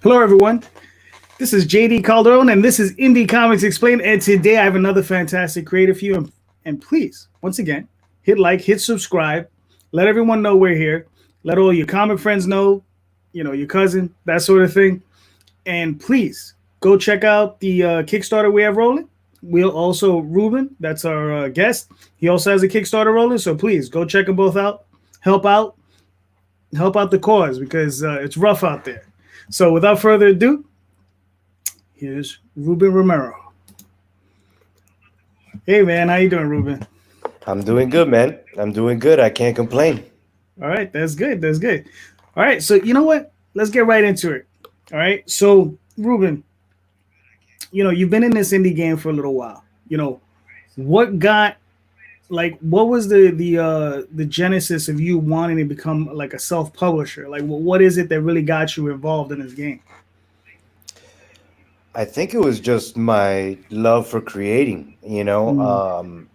Hello, everyone. This is JD Calderon, and this is Indie Comics Explained. And today I have another fantastic creative for you. And please, once again, hit like, hit subscribe, let everyone know we're here. Let all your comic friends know, your cousin, that sort of thing. And please go check out the Kickstarter we have rolling. We'll also, Ruben, that's our guest. He also has a Kickstarter rolling. So please go check them both out. Help out, help out the cause because it's rough out there. So without further ado, here's Ruben Romero. Hey man, how you doing, Ruben? I'm doing good, man. I'm doing good. I can't complain. All right, that's good. That's good. All right, so you know what? Let's get right into it. All right, so Ruben, you've been in this indie game for a little while. What got what was the genesis of you wanting to become like a self publisher? Like, what is it that really got you involved in this game? I think it was just my love for creating. Mm,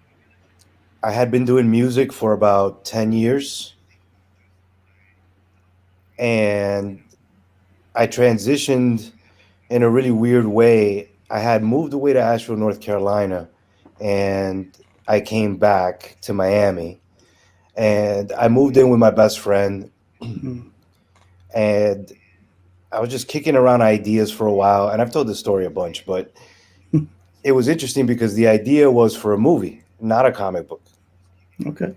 I had been doing music for about 10 years, and I transitioned in a really weird way. I had moved away to Asheville, North Carolina, and I came back to Miami, and I moved in with my best friend, mm, and I was just kicking around ideas for a while, and I've told this story a bunch, but it was interesting because the idea was for a movie, not a comic book. okay.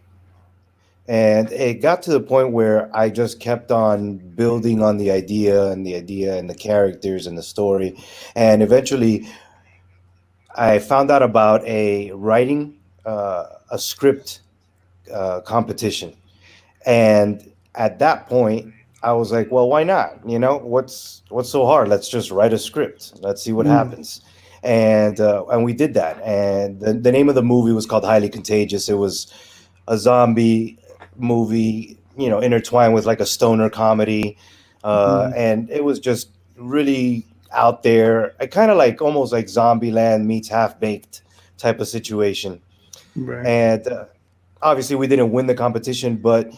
And it got to the point where I just kept on building on the idea and the characters and the story. And eventually I found out about a script competition. And at that point, I was like, well, why not? What's so hard? Let's just write a script. Let's see what Mm, happens. And we did that. And the name of the movie was called Highly Contagious. It was a zombie movie, intertwined with like a stoner comedy. mm, And it was just really out there. I kind of like almost like Zombieland meets Half Baked type of situation. right. And obviously, we didn't win the competition, but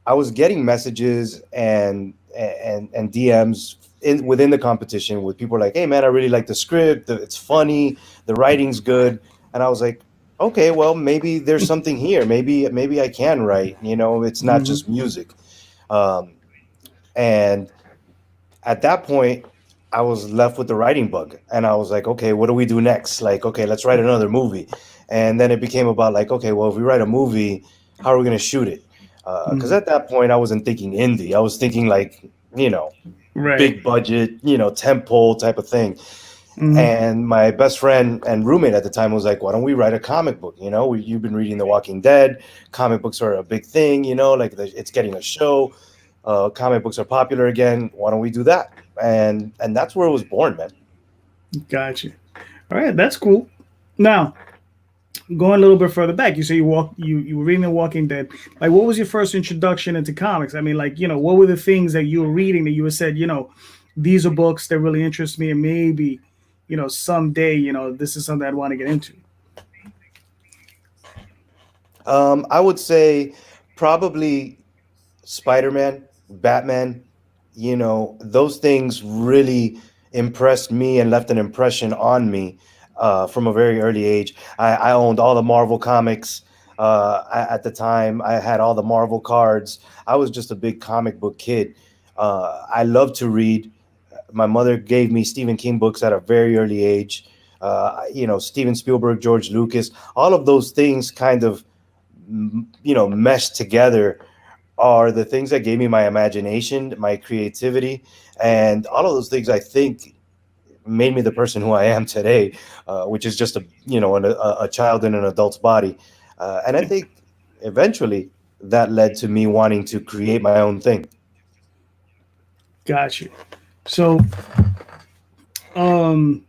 I was getting messages and DMs within the competition with people like, "Hey, man, I really like the script. It's funny. The writing's good." And I was like, "Okay, well, maybe there's something here. Maybe I can write. It's not Hmm. just music." Um, and at that point, I was left with the writing bug, and I was like, "Okay, what do we do next? Like, okay, let's write another movie." And then it became about like, okay, well, if we write a movie, how are we going to shoot it? Because Mm, at that point, I wasn't thinking indie. I was thinking like, you know, right. big budget, tentpole type of thing. Hmm. And my best friend and roommate at the time was like, "Why don't we write a comic book? You've been reading The Walking Dead. Comic books are a big thing. Like it's getting a show. Comic books are popular again. Why don't we do that?" And that's where it was born, man. Gotcha. All right, that's cool. Now, going a little bit further back, you say you were reading The Walking Dead. Like, what was your first introduction into comics? I mean, like, what were the things that you were reading that you were said, these are books that really interest me, and maybe, someday, this is something I'd want to get into. I would say probably Spider-Man, Batman. Those things really impressed me and left an impression on me from a very early age. I owned all the Marvel comics. At the time, I had all the Marvel cards. I was just a big comic book kid. I love to read. My mother gave me Stephen King books at a very early age. Steven Spielberg, George Lucas, all of those things kind of, meshed together are the things that gave me my imagination, my creativity, and all of those things I think made me the person who I am today, which is just a child in an adult's body. And I think eventually that led to me wanting to create my own thing. Got you. So, um,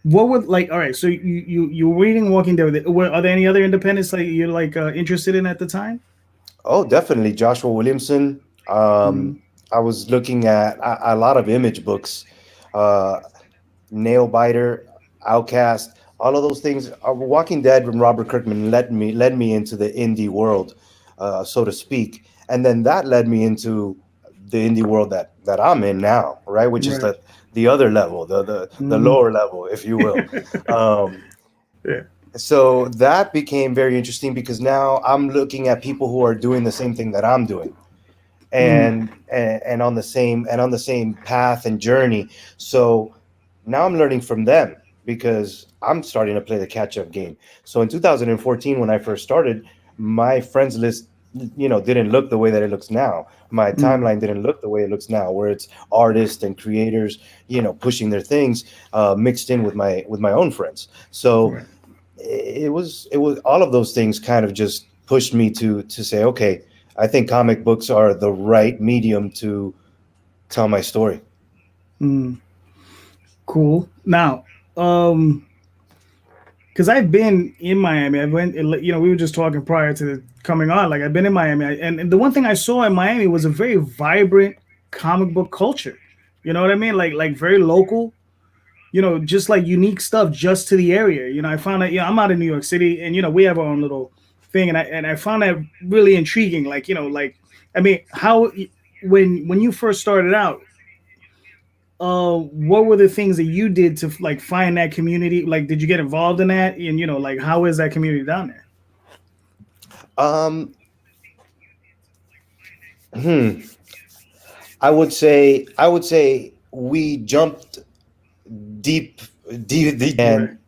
what would like? All right, so you were reading Walking Dead. Are there any other independents like you're like interested in at the time? Oh, definitely Joshua Williamson. Mm, I was looking at a lot of image books, uh, Nail Biter, Outcast, all of those things. Walking Dead and Robert Kirkman led me into the indie world, so to speak, and then that led me into the indie world that I'm in now, right? Which is Right. the other level, the Mhm. lower level, if you will. Um, Yeah. so that became very interesting because now I'm looking at people who are doing the same thing that I'm doing, Mm. and on the same path and journey. So now I'm learning from them because I'm starting to play the catch up game. So in 2014, when I first started, my friends list, didn't look the way that it looks now. My Mm. timeline didn't look the way it looks now, where it's artists and creators, pushing their things, mixed in with my own friends. So Right. it was all of those things kind of just pushed me to say, okay, I think comic books are the right medium to tell my story. Mm. Cool. Now, um, because I've been in Miami. I went, we were just talking prior to coming on. Like I've been in Miami, and the one thing I saw in Miami was a very vibrant comic book culture. You know what I mean? Like very local. Just like unique stuff just to the area. I found that. I'm out in New York City, and we have our own little thing, and I found that really intriguing. Like I mean, how when you first started out, what were the things that you did to like find that community? Like, did you get involved in that? And like, how is that community down there? Um, hmm. I would say we jumped deep, deep, Right. and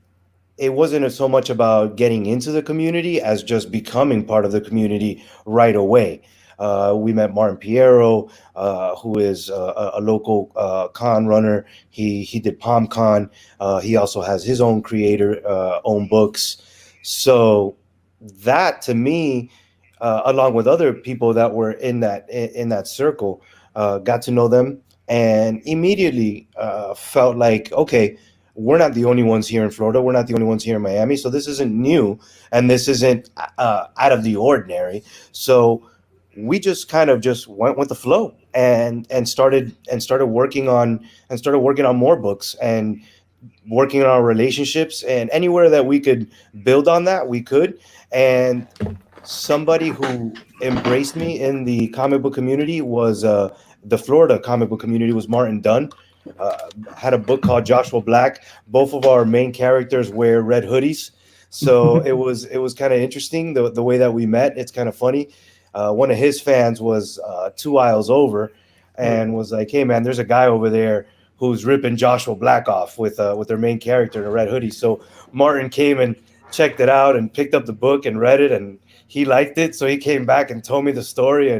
it wasn't so much about getting into the community as just becoming part of the community right away. We met Martin Piero, who is a local con runner. He did PalmCon. He also has his own creator own books. So that to me, along with other people that were in that circle, got to know them and immediately felt like, okay, we're not the only ones here in Florida. We're not the only ones here in Miami. So this isn't new, and this isn't out of the ordinary. So we just kind of just went with the flow and started working on more books and working on our relationships, and anywhere that we could build on that we could. And somebody who embraced me in the comic book community was the Florida comic book community was Martin Dunn. Had a book called Joshua Black. Both of our main characters wear red hoodies, so it was kind of interesting the way that we met. It's kind of funny. One of his fans was 2 aisles over, Right. and was like, "Hey man, there's a guy over there who's ripping Joshua Black off with their main character in a red hoodie." So Martin came and checked it out and picked up the book and read it, and he liked it. So he came back and told me the story,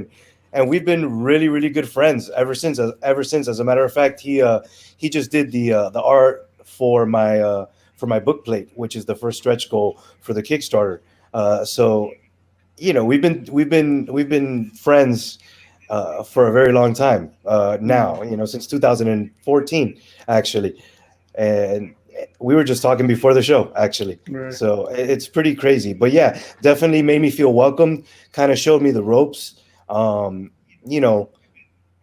and we've been really really good friends ever since. As a matter of fact, he just did the art for my book plate, which is the first stretch goal for the Kickstarter. So we've been friends for a very long time Mm. now. Since 2014 actually, and we were just talking before the show actually. Right. So it's pretty crazy, but yeah, definitely made me feel welcome. Kind of showed me the ropes. Um, you know,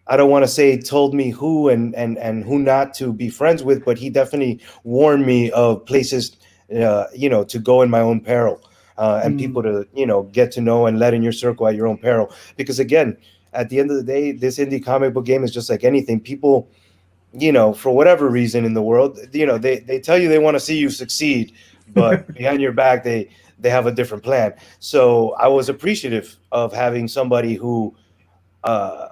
I don't want to say told me who and who not to be friends with, but he definitely warned me of places, to go in my own peril, and Mm. people to get to know and let in your circle at your own peril. Because again, at the end of the day, this indie comic book game is just like anything. People, for whatever reason in the world, they tell you they want to see you succeed, but behind your back, they have a different plan. So I was appreciative of having somebody who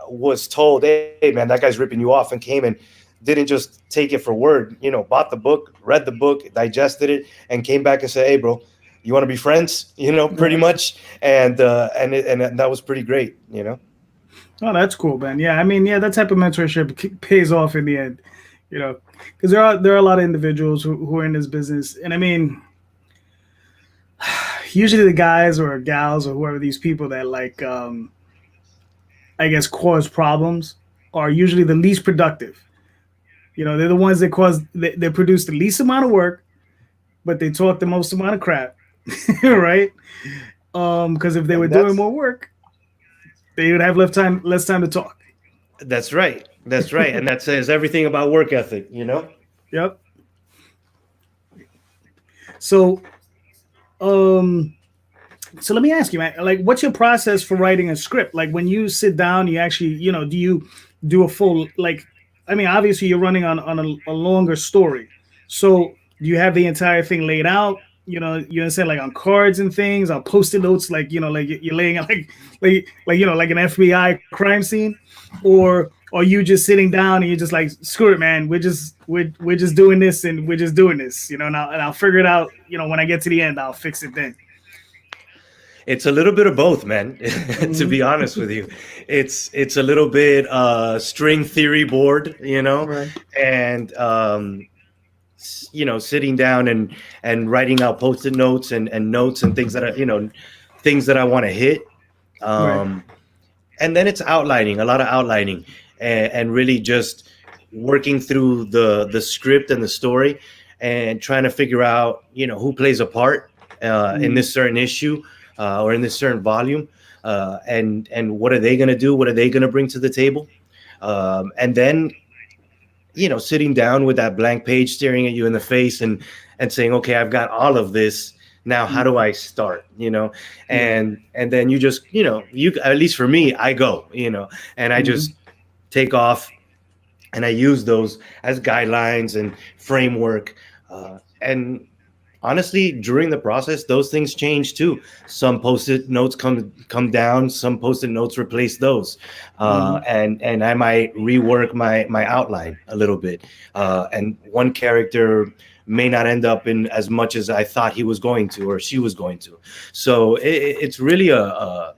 was told, "Hey, man, that guy's ripping you off," and came and didn't just take it for word. Bought the book, read the book, digested it, and came back and said, "Hey, bro, you want to be friends?" Pretty Right. much, and that was pretty great. Oh, that's cool, man. Yeah, I mean, yeah, that type of mentorship pays off in the end. Because there are a lot of individuals who are in this business, and I mean, usually the guys or gals or whoever these people that like, I guess, cause problems are usually the least productive. They're the ones that they produce the least amount of work, but they talk the most amount of crap, right? Because if they were And doing that's more work, they would have less time to talk. that's right. That's right. And that says everything about work ethic. Yep. So, um, so let me ask you, man. Like, what's your process for writing a script? Like, when you sit down, you actually, do do a full like. I mean, obviously you're running on a longer story, so you have the entire thing laid out. You understand, like on cards and things, on post-it notes, like like you're laying out like like an FBI crime scene, or are you just sitting down and you're just like, screw it, man, we're just doing this and we're just doing this, and I'll figure it out. When I get to the end, I'll fix it then. It's a little bit of both, man. To be Mhm. honest with you, it's a little bit string theory board, Right. and sitting down and writing out post-it notes and notes and things that things that I want to hit. Right. Um, and then it's outlining, a lot of outlining, and really just working through the script and the story, and trying to figure out who plays a part in Mm. this certain issue, or in this certain volume, and what are they going to do, what are they going to bring to the table, and then sitting down with that blank page staring at you in the face, and saying, okay, I've got all of this. Now, how do Mm. I start? Right. And then you just, you, at least for me, I go, and I Hmm. just take off, and I use those as guidelines and framework. And honestly, during the process, those things change too. Some post-it notes come down, some post-it notes replace those, Hmm. and I might rework my outline a little bit, and one character may not end up in as much as I thought he was going to or she was going to. So it's really a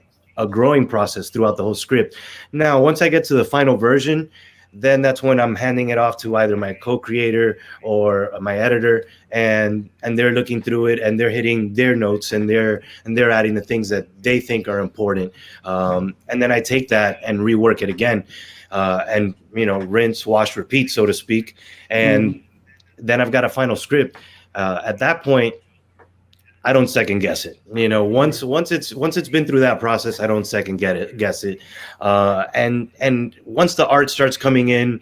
growing process throughout the whole script. Now, once I get to the final version, then that's when I'm handing it off to either my co-creator or my editor, and they're looking through it, and they're hitting their notes, and they're adding the things that they think are important, and then I take that and rework it again, and rinse, wash, repeat, so to speak, Hmm. and then I've got a final script. At that point, I don't second guess it. Right. Once it's been through that process, I don't second guess it. And once the art starts coming in,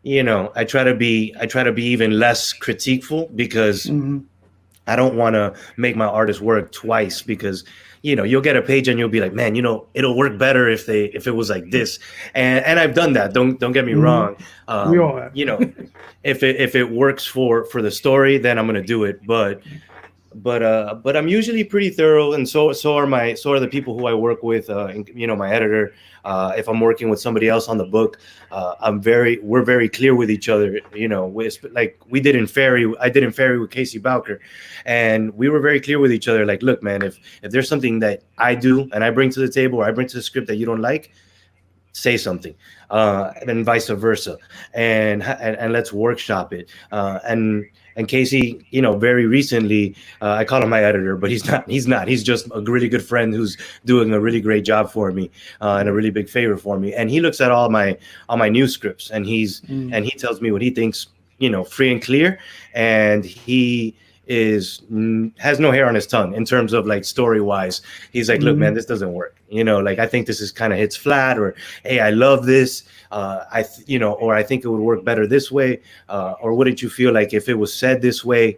I try to be even less critiqueful, because Hmm. I don't want to make my artist work twice, because you'll get a page and you'll be like, man, it'll work better if it was like this, and I've done that. Don't get me Hmm. wrong. We all have. If it works for the story, then I'm gonna do it. But I'm usually pretty thorough, and so are the people who I work with, my editor. If I'm working with somebody else on the book, we're very clear with each other. Like I did in Fairy with Casey Bowker, and we were very clear with each other. Like, look, man, if there's something that I do and I bring to the table, or I bring to the script that you don't like, say something, and then vice versa, and let's workshop it. And Casey, very recently, I call him my editor, but he's not. He's just a really good friend who's doing a really great job for me, and a really big favor for me. And he looks at all my new scripts, and Mm. he tells me what he thinks, free and clear. And he has no hair on his tongue in terms of like story wise. He's like, look, man, Hmm. this doesn't work. Like, I think this is kind of hits flat, or hey, I love this. Or I think it would work better this way. Or wouldn't you feel like if it was said this way?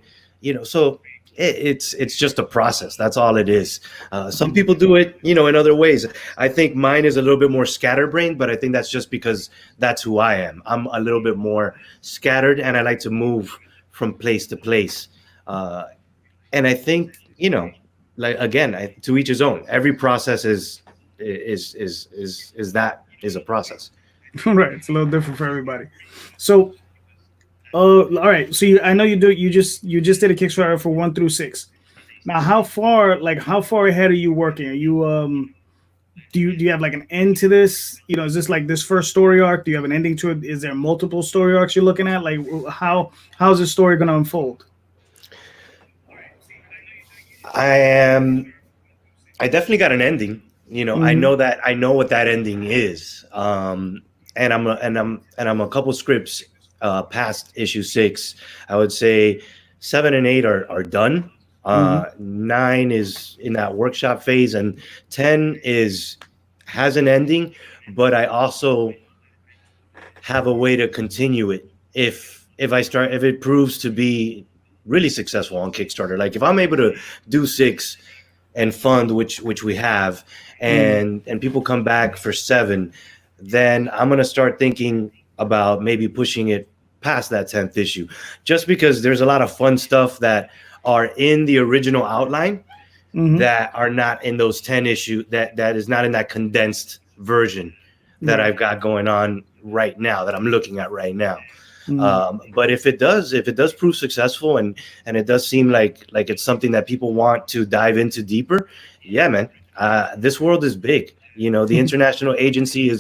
So it's just a process. That's all it is. Some people do it, in other ways. I think mine is a little bit more scatterbrained, but I think that's just because that's who I am. I'm a little bit more scattered, and I like to move from place to place. Uh, and I think, like, again, to each his own. Every process is a process. Right. It's a little different for everybody. So, all right. So I know you just did a Kickstarter for 1 through 6. Now, how far ahead are you working? Are you do you have like an end to this? Is this like this first story arc? Do you have an ending to it? Is there multiple story arcs you're looking at? Like, how's this story going to unfold? I am. I definitely got an ending. I Hmm. know what that ending is. And I'm a couple scripts past issue 6. I would say 7 and 8 are done. Hmm. 9 is in that workshop phase, and 10 has an ending, but I also have a way to continue it if it proves to be really successful on Kickstarter. Like, if I'm able to do 6 and fund, which we have, Hmm. and people come back for 7, then I'm going to start thinking about maybe pushing it past that 10th issue, just because there's a lot of fun stuff that are in the original outline Mm-hmm. that are not in those 10 issue, that is not in that condensed version that Right. I've got going on right now, that I'm looking at right now. Mm. But if it does prove successful, and it does seem like it's something that people want to dive into deeper, yeah, man, this world is big. The International Agency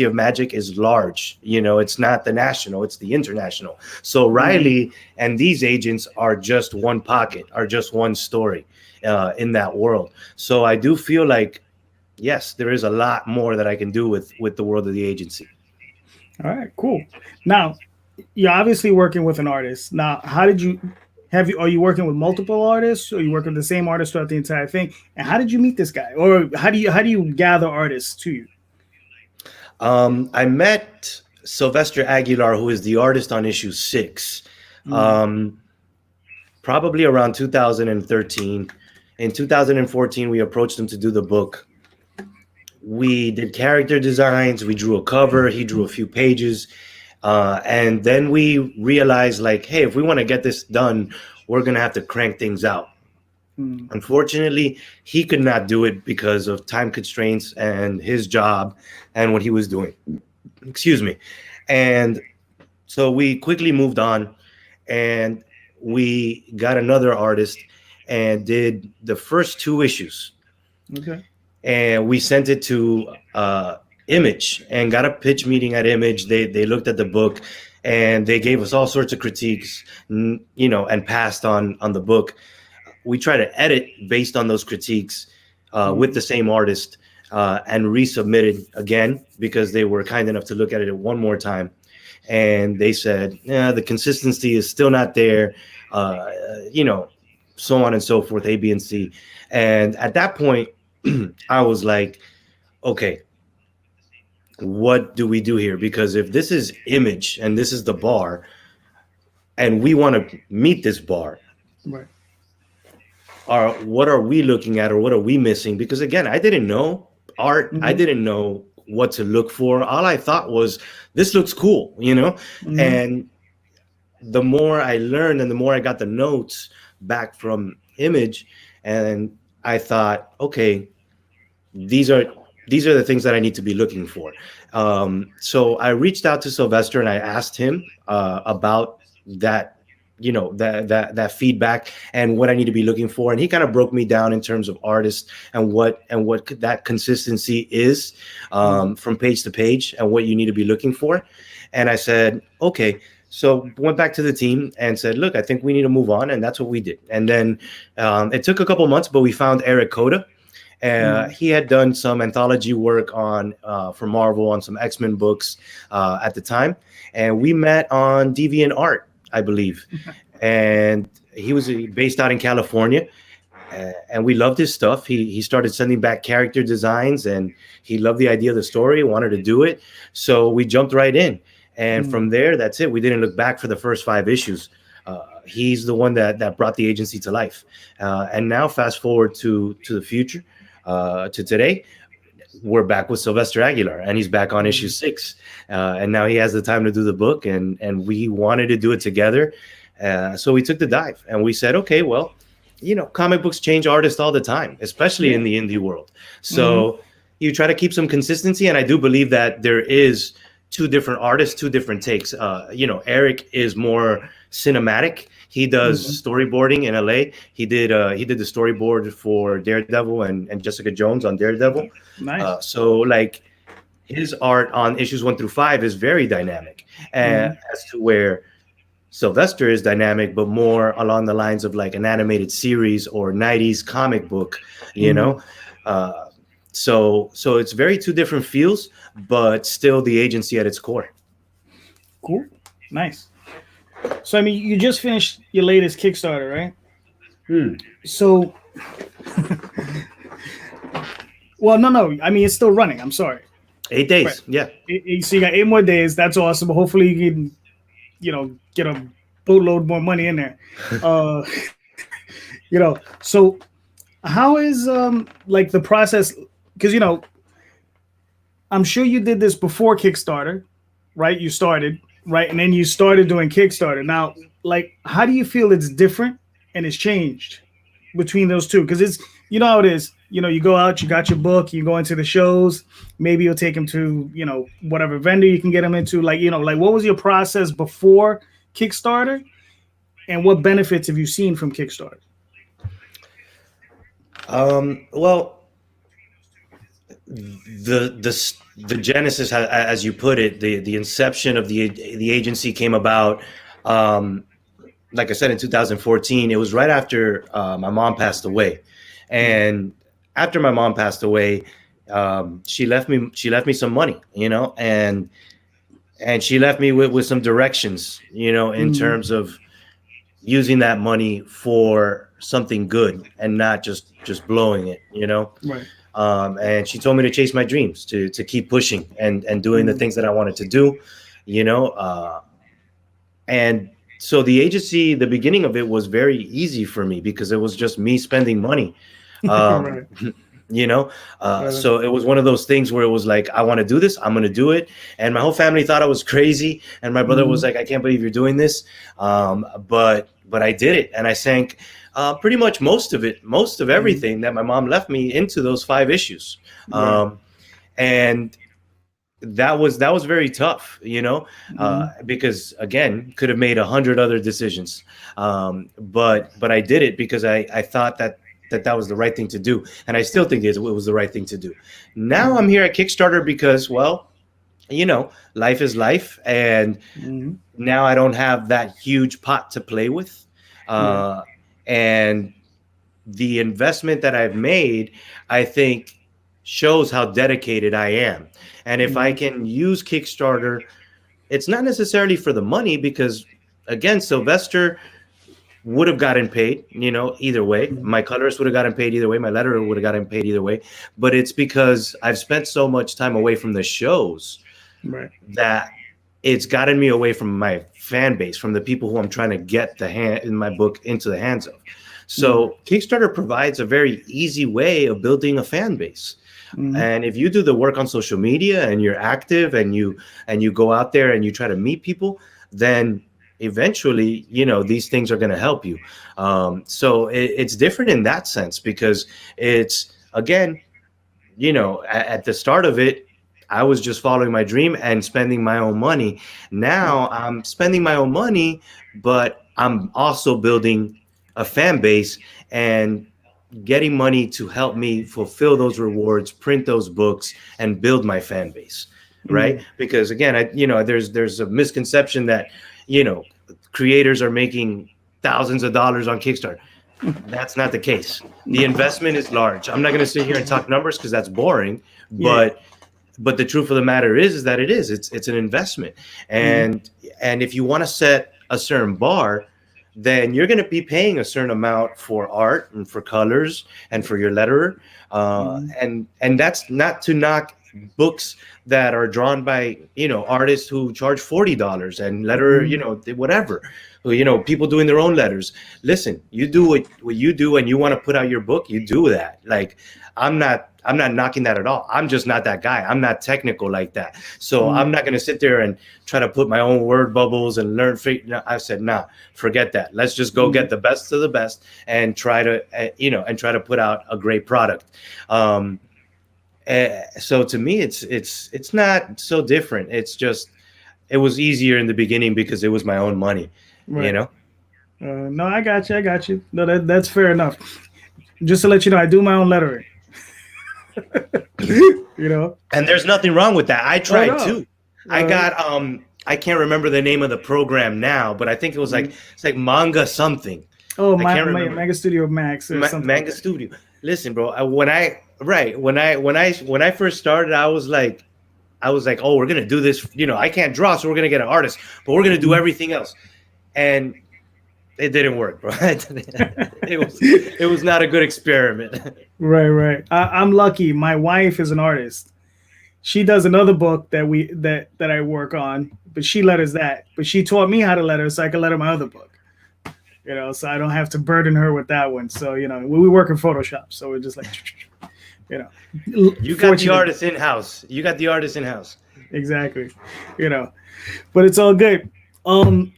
of Magic is large. It's not the national, it's the international. So Mm. Riley and these agents are just one pocket, are just one story in that world. So I do feel like, yes, there is a lot more that I can do with the world of the agency. All right, cool. Now, you're obviously working with an artist. Now, how did you have you? Are you working with multiple artists, or you working with the same artist throughout the entire thing? And how did you meet this guy, or how do you gather artists to you? I met Sylvester Aguilar, who is the artist on issue 6, Mm. um, probably around 2013. In 2014, we approached him to do the book. We did character designs. We drew a cover. He drew a few pages. And then we realized, like, hey, if we want to get this done, we're going to have to crank things out. Mm. Unfortunately, he could not do it because of time constraints and his job and what he was doing. Excuse me. And so we quickly moved on, and we got another artist and did the first 2 issues. Okay. And we sent it to Image and got a pitch meeting at Image. They looked at the book, and they gave us all sorts of critiques, and passed on the book. We try to edit based on those critiques with Mm. the same artist, and resubmitted again because they were kind enough to look at it one more time. And they said, yeah, the consistency is still not there, uh, you know, so on and so forth, A, B, and C. And at that point, I was like, okay, what do we do here? Because if this is Image and this is the bar, and we want to meet this bar, Right. what are we looking at, or what are we missing? Because again, I didn't know art. I Mm-hmm. didn't know what to look for. All I thought was, this looks cool. Mm-hmm. And the more I learned and the more I got the notes back from Image, and I thought, okay, these are these are the things that I need to be looking for. So I reached out to Sylvester and I asked him about that, that feedback and what I need to be looking for. And he kind of broke me down in terms of artists and what that consistency is, Mm. from page to page, and what you need to be looking for. And I said, okay. So went back to the team and said, look, I think we need to move on. And that's what we did. And then it took a couple months, but we found Eric Coda. Mm. He had done some anthology work on for Marvel on some X-Men books at the time, and we met on DeviantArt, I believe. And he was based out in California, and we loved his stuff. He started sending back character designs, and he loved the idea of the story, wanted to do it, so we jumped right in. And Mm. from there, that's it. We didn't look back for the first 5 issues. He's the one that brought the agency to life. And now, fast forward to the future, to today, we're back with Sylvester Aguilar, and he's back on issue Mm. 6. And now he has the time to do the book, and we wanted to do it together. So we took the dive, and we said, okay, well, comic books change artists all the time, especially Yeah. in the indie world. Mm-hmm. So you try to keep some consistency, and I do believe that there is two different artists, two different takes. Eric is more cinematic. He does Mm-hmm. storyboarding in LA. He did the storyboard for Daredevil and Jessica Jones on Daredevil. Nice. So like his art on issues 1 through 5 is very dynamic, Mm-hmm. as to where Sylvester is dynamic, but more along the lines of like an animated series or 90s comic book, you Mm-hmm. know. Uh, so it's very two different feels, but still the agency at its core. Cool. Nice. So I mean, you just finished your latest Kickstarter, right? Hmm. So, well, no. I mean, it's still running. I'm sorry. 8 days, Right. yeah. So you got 8 more days. That's awesome. Hopefully, you can, get a boatload more money in there. Uh, So how is like the process? Because I'm sure you did this before Kickstarter, right? You started, right? And then you started doing Kickstarter. Now, like, how do you feel it's different and it's changed between those two? Because it's, you know how it is. You know, you go out, you got your book, you go into the shows. Maybe you'll take them to, you know, whatever vendor you can get them into. Like, you know, like what was your process before Kickstarter, and what benefits have you seen from Kickstarter? Well, the genesis, as you put it, the inception of the agency came about. Like I said, in 2014. It was right after my mom passed away, and after my mom passed away, she left me some money, and she left me with some directions, in terms of using that money for something good and not just blowing it, Right. And she told me to chase my dreams, to keep pushing and doing the things that I wanted to do, and so the agency, the beginning of it was very easy for me because it was just me spending money. Um, Right. so it was one of those things where it was like, I want to do this, I'm going to do it. And my whole family thought I was crazy. And my brother was like, I can't believe you're doing this. But I did it. And I sank pretty much most of everything that my mom left me into those 5 issues. And that was very tough, because again, could have made 100 other decisions. But I did it because I thought that was the right thing to do. And I still think it was the right thing to do. Now I'm here at Kickstarter because, well, life is life. And now I don't have that huge pot to play with. And the investment that I've made, I think, shows how dedicated I am. And if I can use Kickstarter, it's not necessarily for the money because, again, Sylvester would have gotten paid, either way. My colorist would have gotten paid either way. My letterer would have gotten paid either way. But it's because I've spent so much time away from the shows that it's gotten me away from my fan base, from the people who I'm trying to get in my book into the hands of. So Kickstarter provides a very easy way of building a fan base. And if you do the work on social media and you're active and you go out there and you try to meet people, then eventually, these things are going to help you. So it's different in that sense because it's, again, at the start of it, I was just following my dream and spending my own money. Now I'm spending my own money, but I'm also building a fan base and getting money to help me fulfill those rewards, print those books, and build my fan base, right? Because again, there's a misconception that, creators are making thousands of dollars on Kickstarter. That's not the case. The investment is large. I'm not going to sit here and talk numbers because that's boring, but the truth of the matter is that it's an investment. And if you want to set a certain bar, then you're going to be paying a certain amount for art and for colors and for your letterer. And that's not to knock books that are drawn by, artists who charge $40 and letterer, whatever, people doing their own letters. Listen, you do what you do and you want to put out your book, you do that. Like, I'm not knocking that at all. I'm just not that guy. I'm not technical like that. So I'm not going to sit there and try to put my own word bubbles and learn. No, I said, nah, forget that. Let's just go get the best of the best and try to put out a great product. So to me, it's not so different. It's just, it was easier in the beginning because it was my own money, No, I got you. No, that's fair enough. Just to let you know, I do my own lettering. And there's nothing wrong with that. I tried too. I got I can't remember the name of the program now, but I think it was it's like Manga something. Oh, Manga Studio Max or something. Manga Studio. Listen, bro, when I first started, I was like, oh, we're gonna do this. I can't draw, so we're gonna get an artist, but we're gonna do everything else. And it didn't work, bro. It was not a good experiment. Right. I'm lucky. My wife is an artist. She does another book that I work on, but she letters that. But she taught me how to letter so I could letter my other book. So I don't have to burden her with that one. So we work in Photoshop, so we're just like. You know, You got the fortunate, artist in house. You got the artist in house. exactly. You know, but it's all good.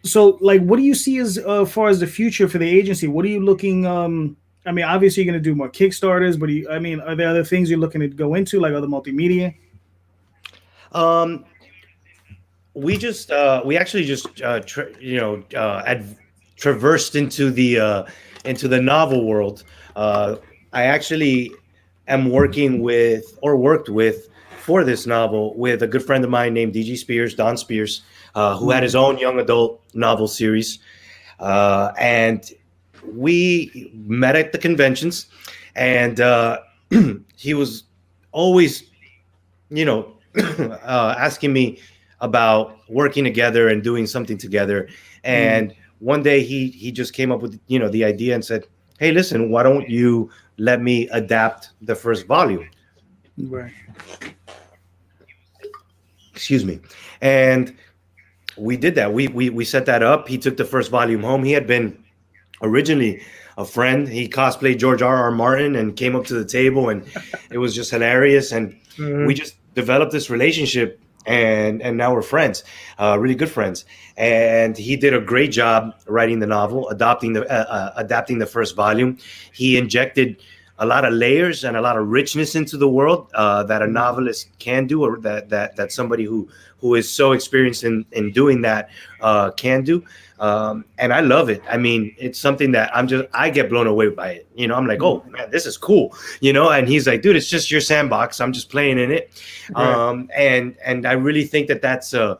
So like, what do you see as far as the future for the agency? What are you looking? I mean, obviously you're going to do more Kickstarters, but I mean, are there other things you're looking to go into, like other multimedia? Um, we actually just traversed into the novel world. I actually am working with or worked with for this novel with a good friend of mine named DG Spears, Don Spears, who had his Mm, own young adult novel series, and we met at the conventions, and he was always, you know, asking me about working together and doing something together. mm, And one day he just came up with the idea and said, "Hey, listen, why don't you let me adapt the first volume?" right. Excuse me. And we did that. We set that up. He took the first volume home. He had been originally a friend. He cosplayed George R. R. Martin and came up to the table, and it was just hilarious. And we Uh, just developed this relationship, and now we're friends, really good friends. And he did a great job writing the novel, adapting the first volume. He injected a lot of layers and a lot of richness into the world that a mm, novelist can do, or that somebody who is so experienced in doing that can do. And I love it. I mean, it's something that I get blown away by it. I'm like, mm, oh man, this is cool. And he's like, dude, it's just your sandbox. I'm just playing in it. right. And I really think that that's a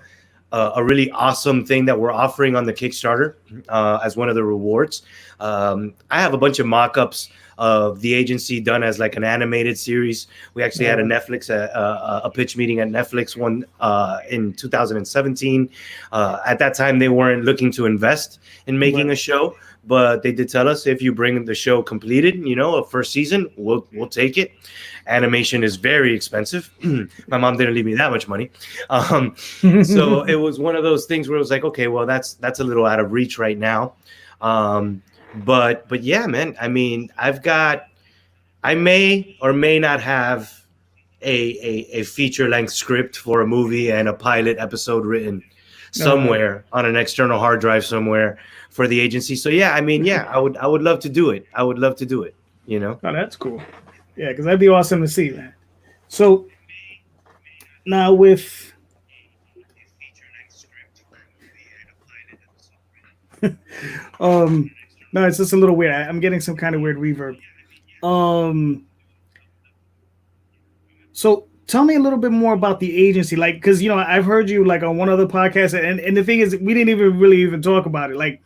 really awesome thing that we're offering on the Kickstarter as one of the rewards. I have a bunch of mock-ups of the agency done as like an animated series. We actually had a pitch meeting at Netflix one in 2017. At that time, they weren't looking to invest in making Right. a show, but they did tell us, if you bring the show completed, a first season, we'll take it. Animation is very expensive. My mom didn't leave me that much money. So it was one of those things where it was like, okay, well, that's a little out of reach right now. But yeah, man. I mean, I may or may not have a feature length script for a movie and a pilot episode written uh, somewhere on an external hard drive somewhere for the agency. So yeah, I mean, yeah, I would love to do it. I would love to do it. You know. oh, that's cool. Yeah, because that'd be awesome to see, man. So now with um, no, it's just a little weird. I'm getting some kind of weird reverb. Um, so tell me a little bit more about the agency, like, because I've heard you like on one other podcast, and the thing is, we didn't even really even talk about it. Like,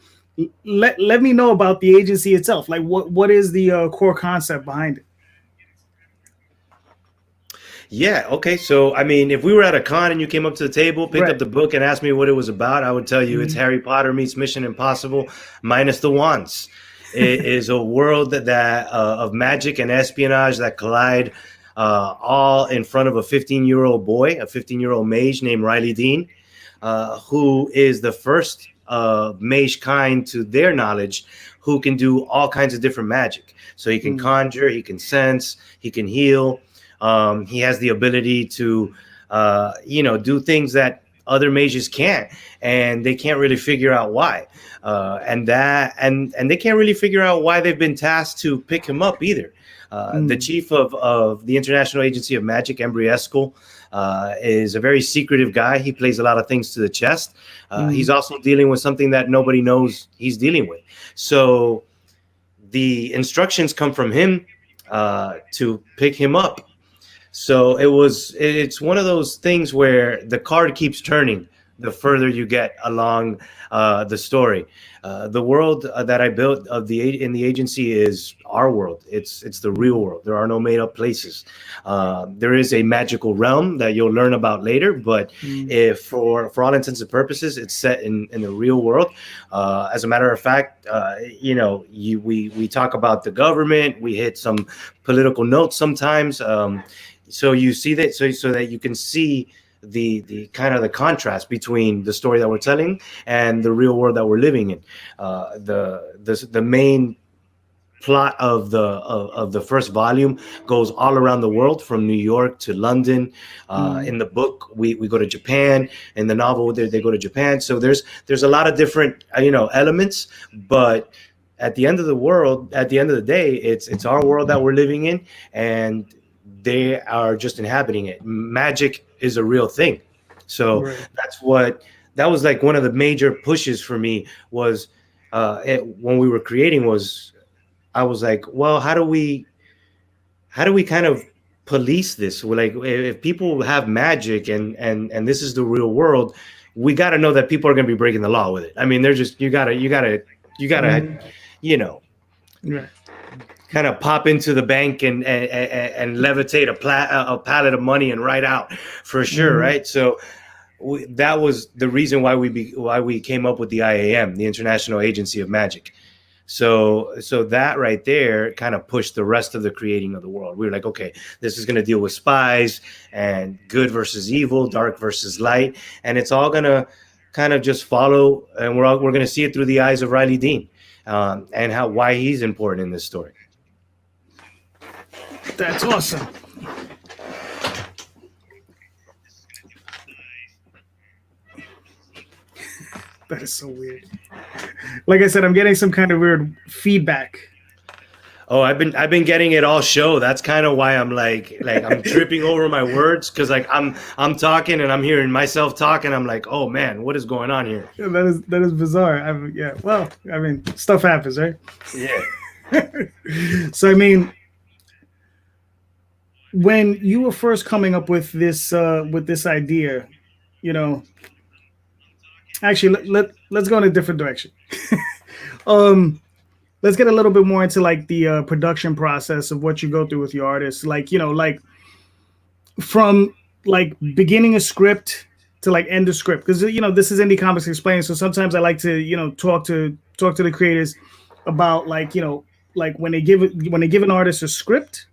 let me know about the agency itself. Like, what is the core concept behind it? Yeah. Okay. So, I mean, if we were at a con and you came up to the table, picked up Right. the book, and asked me what it was about, I would tell you it's Mm, Harry Potter meets Mission Impossible minus the wands. It is a world that of magic and espionage that collide, all in front of a 15-year-old boy, a 15-year-old mage named Riley Dean, who is the first mage kind to their knowledge, who can do all kinds of different magic. So he can mm, conjure, he can sense, he can heal. He has the ability to, do things that other mages can't, and they can't really figure out why. And they can't really figure out why they've been tasked to pick him up either. The mm, chief of the International Agency of Magic, Embry Eskel, is a very secretive guy. He plays a lot of things to the chest. He's mm, also dealing with something that nobody knows he's dealing with. So the instructions come from him to pick him up. So it's one of those things where the card keeps turning the further you get along the story. The world that I built in the agency is our world. It's the real world. There are no made up places. There is a magical realm that you'll learn about later, but mm, if for all intents and purposes, it's set in the real world. As a matter of fact, we talk about the government. We hit some political notes sometimes. So you see that, so that you can see the kind of the contrast between the story that we're telling and the real world that we're living in. The main plot of the first volume goes all around the world, from New York to London. In the book, we go to Japan. In the novel, they go to Japan. So there's a lot of different elements, but at the end of the world, at the end of the day, it's our world that we're living in, and they are just inhabiting it. Magic is a real thing. So Right. that was like one of the major pushes for me was when we were creating was I was like, well, how do we kind of police this? We're like, if people have magic and this is the real world, we got to know that people are going to be breaking the law with it. I mean, they're just you gotta Mhm. you know Right. kind of pop into the bank and levitate a pallet of money and write out for sure, Mhm. right? So that was the reason why we came up with the IAM, the International Agency of Magic. So that right there kind of pushed the rest of the creating of the world. We were like, okay, this is going to deal with spies and good versus evil, dark versus light, and it's all going to kind of just follow, and we're going to see it through the eyes of Riley Dean, and why he's important in this story. That's awesome. That is so weird. Like I said, I'm getting some kind of weird feedback. Oh, I've been getting it all show. That's kind of why I'm like I'm tripping over my words, because like I'm talking and I'm hearing myself talk, and I'm like, oh man, what is going on here? Yeah, that is bizarre. Yeah. Well, I mean, stuff happens, right? Yeah. So I mean, when you were first coming up with this idea, you know, actually let's go in a different direction. um, let's get a little bit more into like the production process of what you go through with your artists. Like like from like beginning a script to like end a script, because this is Indie Comics Explained. So sometimes I like to talk to the creators about like like when they give an artist a script,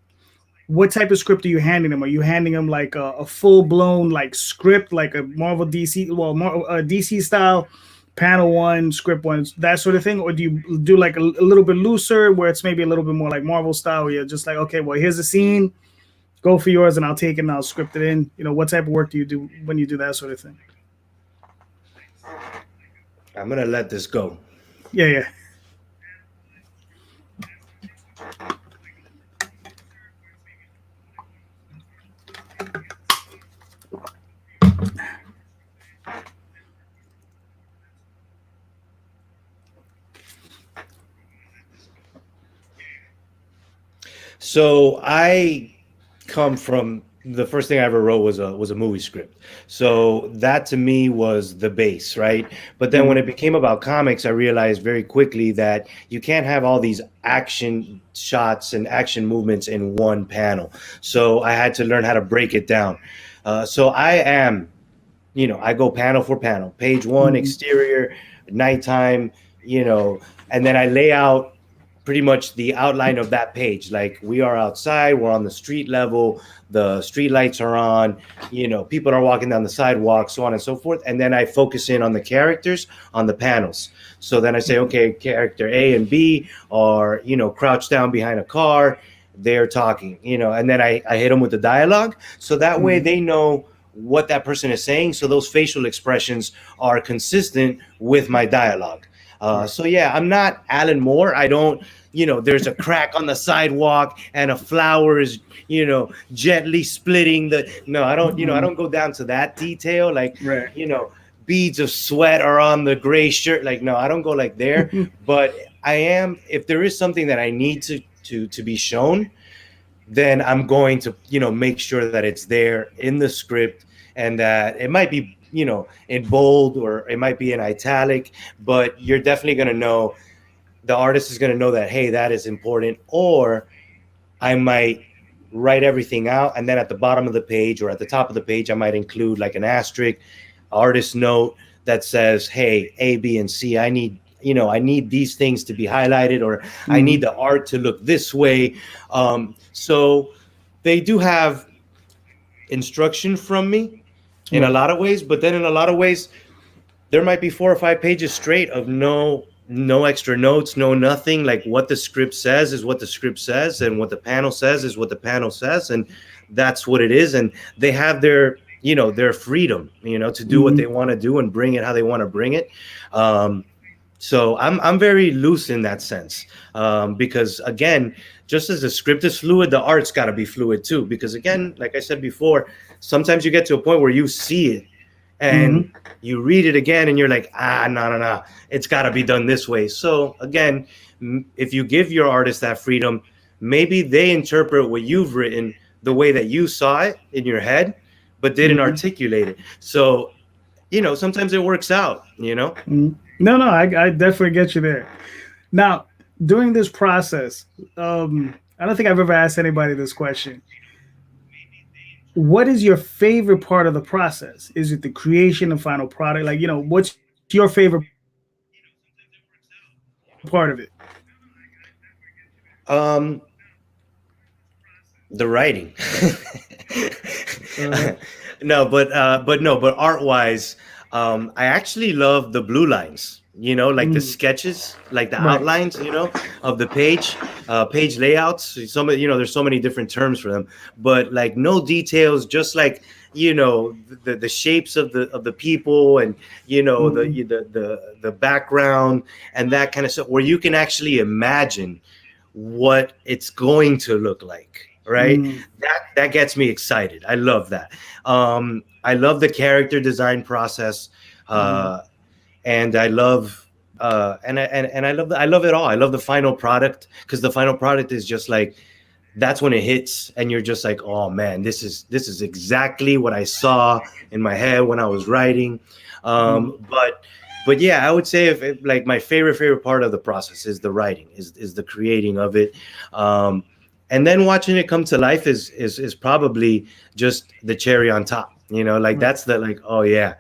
what type of script are you handing them? Are you handing them like a full blown like script, like a Marvel DC, well, DC style, panel one, script one, that sort of thing, or do you do like a little bit looser, where it's maybe a little bit more like Marvel style, where you're just like, okay, well, here's the scene, go for yours, and I'll take it and I'll script it in. What type of work do you do when you do that sort of thing? I'm gonna let this go. Yeah, yeah. So I come from, the first thing I ever wrote was a movie script. So that to me was the base, right? But then when Mhm. it became about comics, I realized very quickly that you can't have all these action shots and action movements in one panel. So I had to learn how to break it down. So I go panel for panel. Page one, Mhm. exterior, nighttime, you know, and then I lay out pretty much the outline of that page. Like, we are outside, we're on the street level, the street lights are on, people are walking down the sidewalk, so on and so forth. And then I focus in on the characters on the panels. So then I say, okay, character A and B are, crouched down behind a car, they're talking, and then I hit them with the dialogue. So that way Mhm. they know what that person is saying. So those facial expressions are consistent with my dialogue. Right. So yeah, I'm not Alan Moore. I don't, there's a crack on the sidewalk and a flower is, gently splitting the. No, I don't. I Mhm. don't go down to that detail. Like, Right. you know, beads of sweat are on the gray shirt. Like, no, I don't go like there. But I am. If there is something that I need to be shown, then I'm going to, make sure that it's there in the script, and that it might be, in bold, or it might be in italic, but you're definitely going to know, the artist is going to know that, hey, that is important. Or I might write everything out, and then at the bottom of the page or at the top of the page, I might include like an asterisk, artist note that says, hey, A, B, and C, I need these things to be highlighted, or I need Mhm. the art to look this way. So they do have instruction from me in a Right. lot of ways, but then in a lot of ways, there might be 4 or 5 pages straight of no no extra notes, no nothing. Like what the script says is what the script says, and what the panel says is what the panel says, and that's what it is. And they have their, their freedom, to do what Mm-hmm. they want to do and bring it how they want to bring it. So I'm very loose in that sense, because again, just as the script is fluid, the art's got to be fluid too. Because again, like I said before, sometimes you get to a point where you see it and Mm-hmm. you read it again and you're like, no, no, no, it's got to be done this way. So again, if you give your artist that freedom, maybe they interpret what you've written the way that you saw it in your head, but didn't Mm-hmm. articulate it. So, sometimes it works out. Mm-hmm. No, no, I definitely get you there. Now, during this process, I don't think I've ever asked anybody this question. What is your favorite part of the process? Is it the creation and final product? Like, what's your favorite part of it? Um, the writing. Uh, But art wise, I actually love the blue lines. Like the mm, sketches, like the right. outlines, of the page layouts. There's so many different terms for them, but like no details, just like the shapes of the people, and Mm, the background and that kind of stuff, where you can actually imagine what it's going to look like, right? mm, That gets me excited. I love that. I love the character design process, mm, uh, and I love and I love it all. I love the final product, because the final product is just like, that's when it hits and you're just like, oh man, this is exactly what I saw in my head when I was writing. mm, But yeah, I would say, if like, my favorite part of the process is the writing, is the creating of it. um, and then watching it come to life is probably just the cherry on top. Like, right. that's the, like, oh yeah,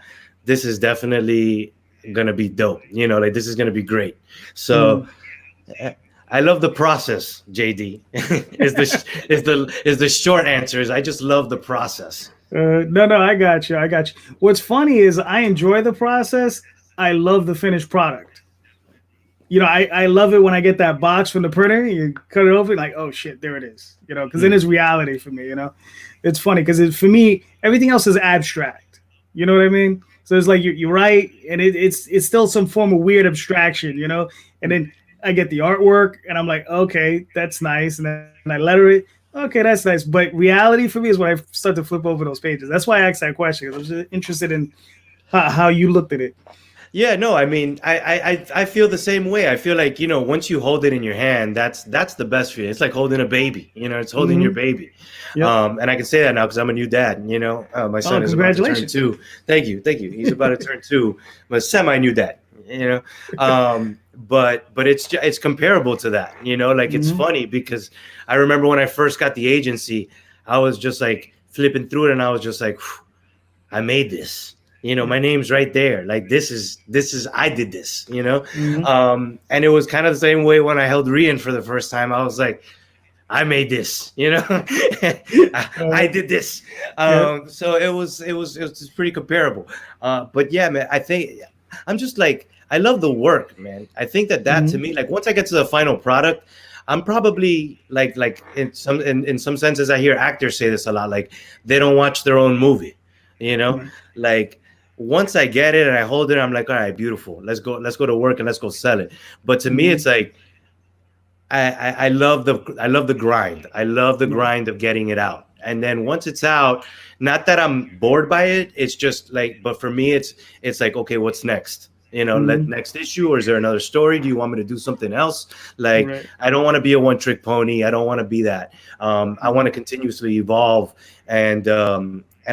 this is definitely gonna be dope. Like, this is gonna be great. So, Mm. I love the process, JD. Is the short answer. Is I just love the process. No, no, I got you. I got you. What's funny is I enjoy the process. I love the finished product. I love it when I get that box from the printer. You cut it open, like, oh shit, there it is. Because then Mm. it's reality for me. It's funny because for me, everything else is abstract. You know what I mean? So it's like you write, and it's still some form of weird abstraction. And then I get the artwork, and I'm like, okay, that's nice, and then I letter it. Okay, that's nice. But reality for me is when I start to flip over those pages. That's why I asked that question, because I was just interested in how you looked at it. Yeah, no, I mean, I feel the same way. I feel like, once you hold it in your hand, that's the best feeling. It's like holding a baby. It's holding your Mm-hmm. baby. Yep. And I can say that now because I'm a new dad. My Oh, son is about to turn congratulations. 2. Thank you. He's about to turn 2. I'm a semi new dad. But it's comparable to that. Like, it's Mm-hmm. funny because I remember when I first got the agency, I was just like flipping through it, and I was just like, I made this. My name's right there. Like, this is I did this. Mm-hmm. And it was kind of the same way when I held Rian for the first time. I was like, I made this. I Uh, did this. yep. So it was pretty comparable. But yeah, man, I think I'm just like, I love the work, man. I think that to Mm-hmm. me, like, once I get to the final product, I'm probably like in some senses, I hear actors say this a lot, like, they don't watch their own movie, you know, Right. like, once I get it and I hold it, I'm like, all right, beautiful. Let's go to work and let's go sell it. But to me, Mm-hmm. it's like, I love the grind. I love the Right. grind of getting it out. And then once it's out, not that I'm bored by it. It's just like, but for me, it's like, okay, what's next? Mm-hmm. Next issue, or is there another story? Do you want me to do something else? Like, Right. I don't want to be a one-trick pony. I don't want to be that. I want Mm-hmm. to continuously evolve, and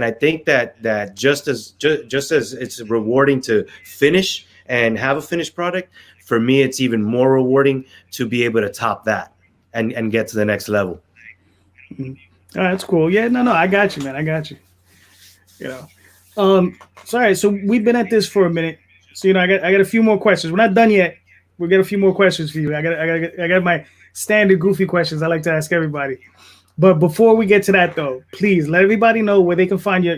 I think that just as it's rewarding to finish and have a finished product, for me, it's even more rewarding to be able to top that and get to the next level. Mm-hmm. All right, that's cool. Yeah, no, no, I got you, man. I got you. You know. Sorry. So we've been at this for a minute. So I got a few more questions. We're not done yet. We got a few more questions for you. I got my standard goofy questions I like to ask everybody. But before we get to that, though, please let everybody know where they can find your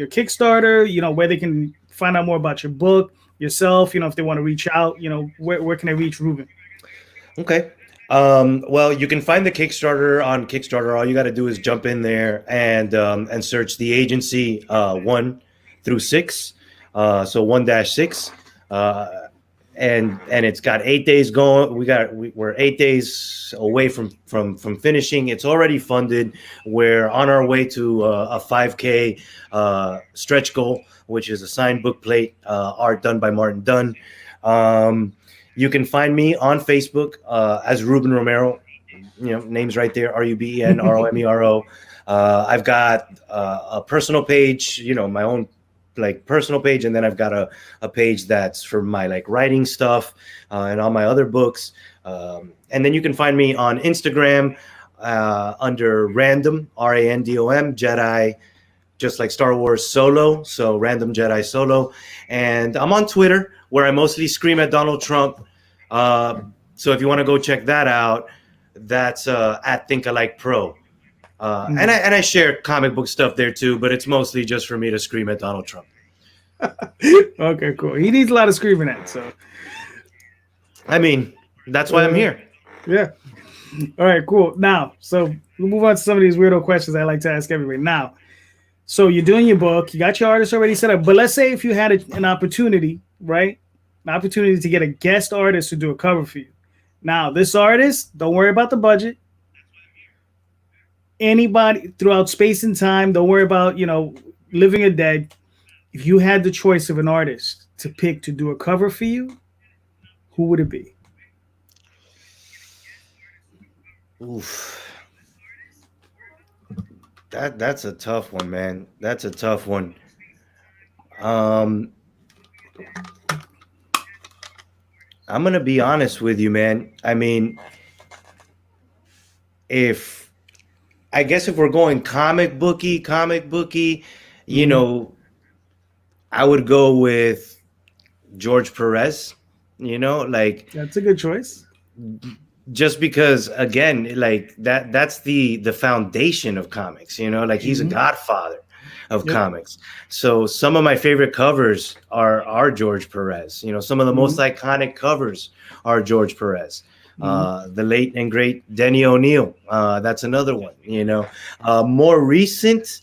Kickstarter. Where they can find out more about your book, yourself, if they want to reach out, where can they reach Ruben? Okay. Well, you can find the Kickstarter on Kickstarter. All you got to do is jump in there and search the agency 1 through 6. So 1-6. And it's got 8 days going. We're 8 days away from finishing. It's already funded. We're on our way to a 5K stretch goal, which is a signed book plate, art done by Martin Dunn. You can find me on Facebook as Ruben Romero. Name's right there, RubenRomero. I've got a personal page, my own personal page, and then I've got a page that's for my writing stuff and all my other books. And then you can find me on Instagram under Random, Random Jedi, just like Star Wars Solo, so Random Jedi Solo. And I'm on Twitter, where I mostly scream at Donald Trump. So if you want to go check that out, that's at Think Alike Pro. And I share comic book stuff there too, but it's mostly just for me to scream at Donald Trump. Okay, cool. He needs a lot of screaming at, so. I mean, that's why I'm here. Yeah. All right, cool. Now, so we'll move on to some of these weirdo questions I like to ask everybody. Now, so you're doing your book, you got your artist already set up, but let's say if you had an opportunity, right? An opportunity to get a guest artist to do a cover for you. Now, this artist, don't worry about the budget. Anybody throughout space and time, don't worry about, living or dead. If you had the choice of an artist to pick to do a cover for you, who would it be? Oof. That's a tough one, man. That's a tough one. I'm gonna be honest with you, man. I mean, I guess if we're going comic booky, I would go with George Perez. That's a good choice. Just because, again, that's the foundation of comics. He's a godfather of comics. So some of my favorite covers are George Perez. Some of the most iconic covers are George Perez. The late and great Denny O'Neil. That's another one. More recent.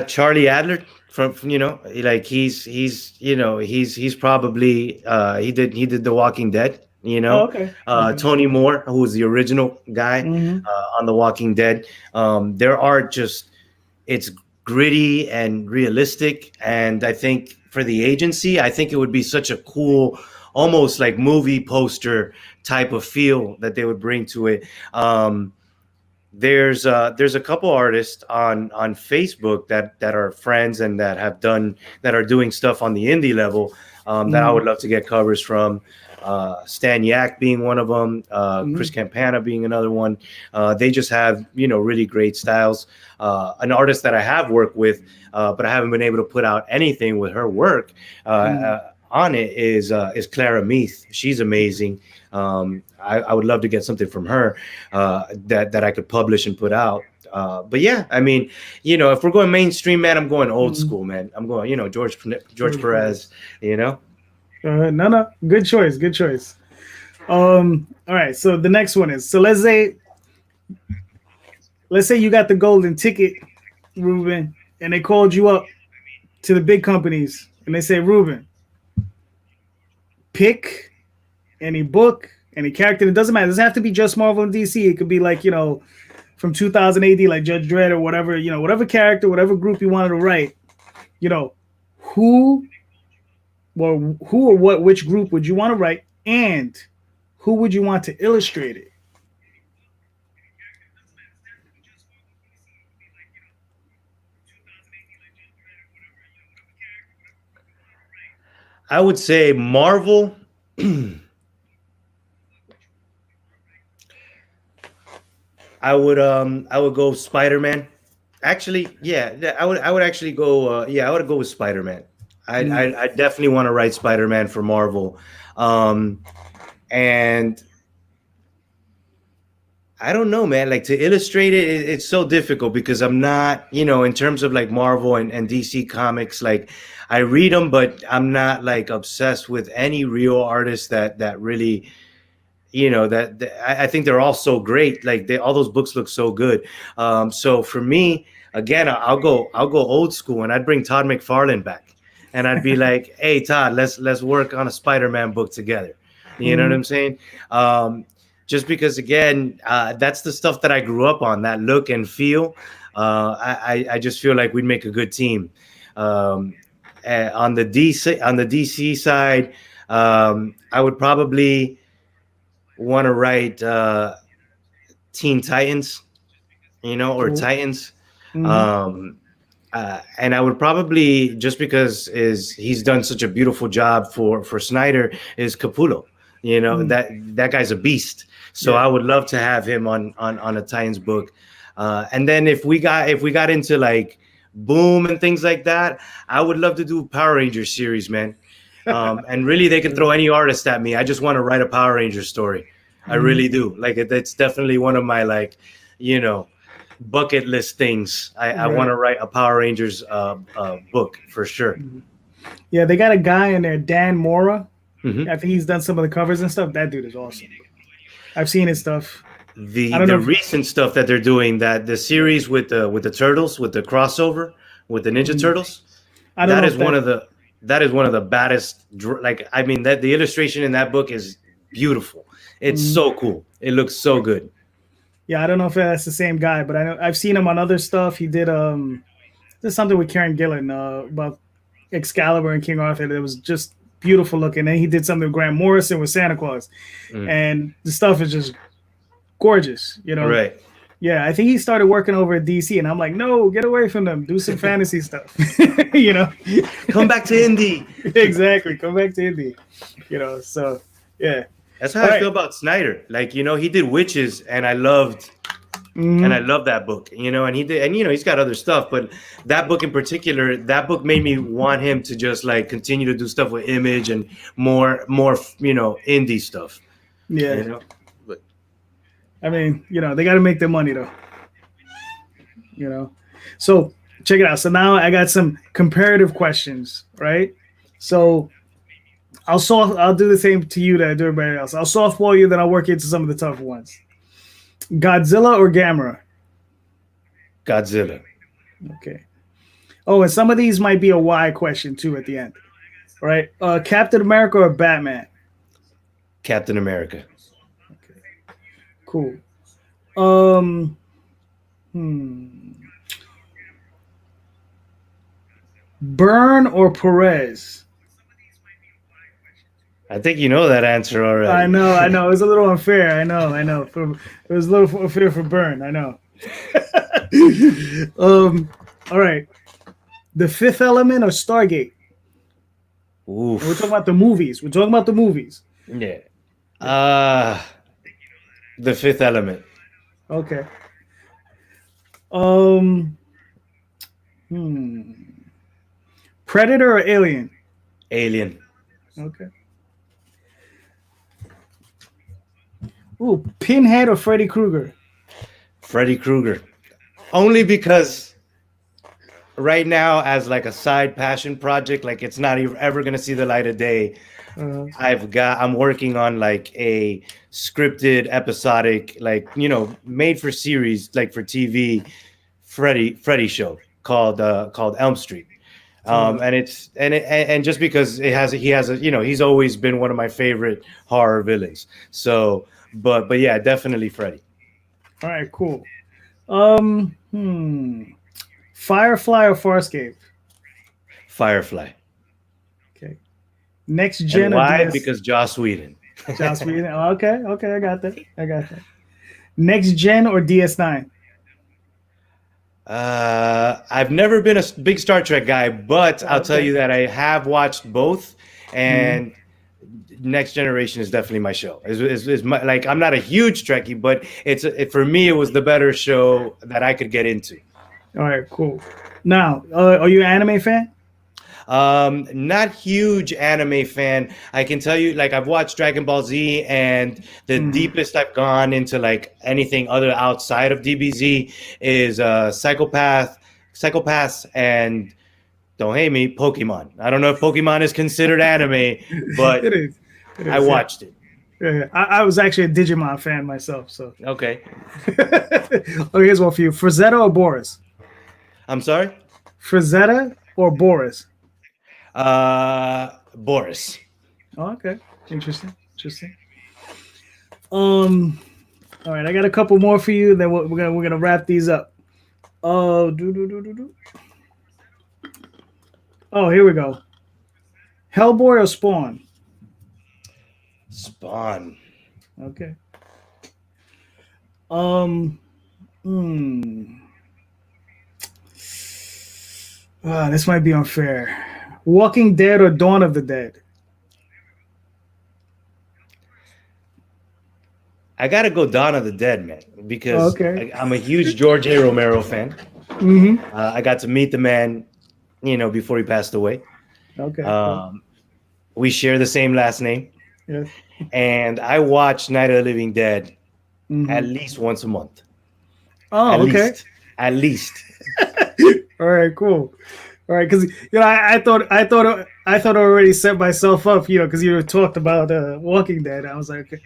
Charlie Adler from he's probably he did The Walking Dead. Okay. Tony Moore, who was the original guy on The Walking Dead. There are just, it's gritty and realistic, and I think for the agency, I think it would be such a cool, almost like movie poster type of feel that they would bring to it. There's a couple artists on Facebook that are friends and that are doing stuff on the indie level that I would love to get covers from. Stan Yak being one of them, Chris Campana being another one. They just have really great styles. An artist that I have worked with, but I haven't been able to put out anything with her work on it is Clara Meath. She's amazing. I would love to get something from her that I could publish and put out. But yeah, I mean, if we're going mainstream, man, I'm going old school, man. I'm going, George Perez, No, good choice. All right, so the next one is, so let's say you got the golden ticket, Ruben, and they called you up to the big companies and they say, Ruben, pick any book, any character. It doesn't matter. It doesn't have to be just Marvel and DC. It could be from 2000 AD, like Judge Dredd or whatever, whatever character, whatever group you wanted to write, who or which group would you want to write, and who would you want to illustrate it? I would say Marvel. I would go Spider-Man. Actually, yeah, I would actually go. I would go with Spider-Man. I definitely want to write Spider-Man for Marvel, and I don't know, man. Like to illustrate it, it's so difficult because I'm not, in terms of like Marvel and DC comics, like I read them, but I'm not like obsessed with any real artist that really, that I think they're all so great. Like all those books look so good. So for me, again, I'll go old school, and I'd bring Todd McFarlane back, and I'd be like, hey Todd, let's work on a Spider-Man book together. You know what Mhm. I'm saying? Just because, again, that's the stuff that I grew up on, that look and feel. I just feel like we'd make a good team. Um, on the DC side, I would probably want to write Teen Titans, or Cool. Titans. Hmm. Um, and I would probably, just because is he's done such a beautiful job for Snyder, is Capullo. That guy's a beast. So Yeah. I would love to have him on a Titans book. And then if we got into like Boom and things like that, I would love to do a Power Rangers series, man. And really, they can throw any artist at me. I just want to write a Power Rangers story. I Mhm. really do. Like it's definitely one of my like, you know, bucket list things. I want Right. to write a Power Rangers book for sure. Mhm. Yeah, they got a guy in there, Dan Mora. Hmm. I think he's done some of the covers and stuff. That dude is awesome. I've seen his stuff. I The don't know the if recent stuff that they're doing, that the series with the turtles, with the crossover with the Ninja mm, Turtles, I don't that know is if that. one of the baddest. Like, I mean, that the illustration in that book is beautiful. It's Mm, so cool. It looks so good. yeah, I don't know if that's the same guy, but I know I've seen him on other stuff. He did there's something with Karen Gillan about Excalibur and King Arthur that was just beautiful looking. And he did something with Grant Morrison with Santa Claus, Mm. and the stuff is just gorgeous. All right. Yeah, I think he started working over at DC, and I'm like, no, get away from them. Do some fantasy stuff. you know, Come back to Indy. exactly. Come back to Indy. So yeah. That's how All I right. feel about Snyder. Like, he did Witches, and I Mhm. love that book, and he did, and he's got other stuff, but that book in particular, that book made me want him to just like continue to do stuff with Image and more, indie stuff, Yeah. you know. But I mean, they got to make their money though. You know. So check it out. So now I got some comparative questions, right? So I'll do the same to you that I do everybody else. I'll softball you, then I'll work into some of the tough ones. Godzilla or Gamera? Godzilla, Okay. Oh, and some of these might be a why question too at the end. All right. Captain America or Batman? Captain America, Okay. Cool. Um. Hmm. Byrne or Perez? I think you know that answer I already. know, I know. It was a little unfair. I know. It was a little unfair for Byrne. I know. All right. The Fifth Element or Stargate? And we're talking Oof. about the movies. We're talking about the movies. Yeah. Yeah. uh the Fifth Element. Okay. Um. Hmm. Predator or Alien? Alien. Okay. Ooh, Pinhead or Freddy Krueger? Freddy Krueger, only because right now, as like a side passion project, like it's not ever going to see the light of day. Uh, I'm working on like a scripted episodic, like, made for series, like for TV, Freddy show called Elm Street. uh, And it's and just because he's always been one of my favorite horror villains. So, but yeah, definitely Freddy. all right, cool. Firefly or Farscape? Firefly. Okay. Next And gen or why? DS? Because Joss Whedon. Joss Whedon. Oh, okay, I got that. Next gen or DS9? I've never been a big Star Trek guy, but I'll tell Okay. you that I have watched both, Mhm. and Next Generation is definitely my show. Like, I'm not a huge Trekkie, but for me, it was the better show that I could get into. All right, cool. Now, are you an anime fan? Not huge anime fan. I can tell you, like, I've watched Dragon Ball Z, and the deepest I've gone into like anything other outside of DBZ is Psychopaths, and don't hate me, Pokemon. I don't know if Pokemon is considered anime, but It is. It is, I watched it. Yeah. I was actually a Digimon fan myself. So Okay. oh, here's one for you: Frazetta or Boris? I'm sorry? Frazetta or Boris? Boris. Oh, okay. Interesting. All right, I got a couple more for you. Then we're gonna wrap these up. Oh, Oh, here we go. Hellboy or Spawn? Spawn. Okay. This might be unfair. Walking Dead or Dawn of the Dead? I gotta go Dawn of the Dead, man, because Okay. I'm a huge George A. Romero fan. I got to meet the man, before he passed away. Okay. We share the same last name. Yes. And I watch Night of the Living Dead at least once a month. Oh, okay. At least. All right, cool. All right, because I thought I already set myself up, because you talked about Walking Dead. I was like, okay.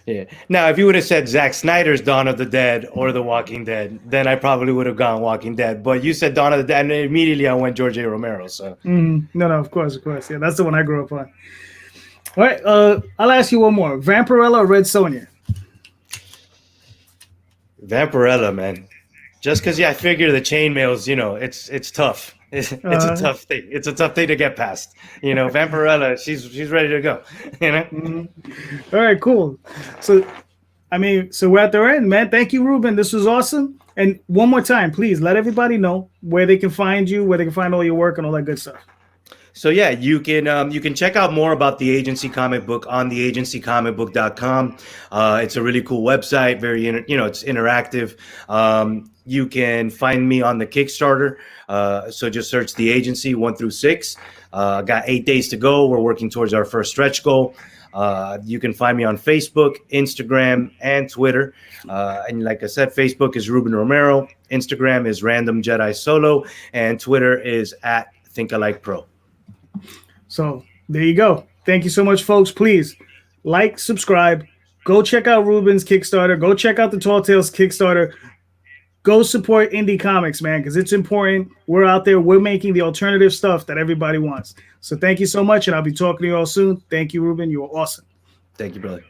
Yeah. Now, if you would have said Zack Snyder's Dawn of the Dead or The Walking Dead, then I probably would have gone Walking Dead. But you said Dawn of the Dead, and immediately I went George A. Romero. So No, of course. Yeah, that's the one I grew up on. All right, I'll ask you one more: Vampirella or Red Sonja? Vampirella, man. Just because I figure the chainmails, it's tough. It's a tough thing. It's a tough thing to get past. Vampirella, she's ready to go. All right, cool. So we're at the end, man. Thank you, Ruben. This was awesome. And one more time, please let everybody know where they can find you, where they can find all your work and all that good stuff. So yeah, you can check out more about the Agency Comic Book on theagencycomicbook.com. It's a really cool website, very it's interactive. You can find me on the Kickstarter. So just search The Agency 1 through 6. Got 8 days to go. We're working towards our first stretch goal. You can find me on Facebook, Instagram, and Twitter. And like I said, Facebook is Ruben Romero, Instagram is Random Jedi Solo, and Twitter is @ThinkAlikePro. So there you go. Thank you so much, folks. Please like, subscribe, go check out Ruben's Kickstarter, go check out the Tall Tales Kickstarter. Go support indie comics, man, because it's important. We're out there. We're making the alternative stuff that everybody wants. So thank you so much, and I'll be talking to you all soon. Thank you, Ruben. You were awesome. Thank you, brother.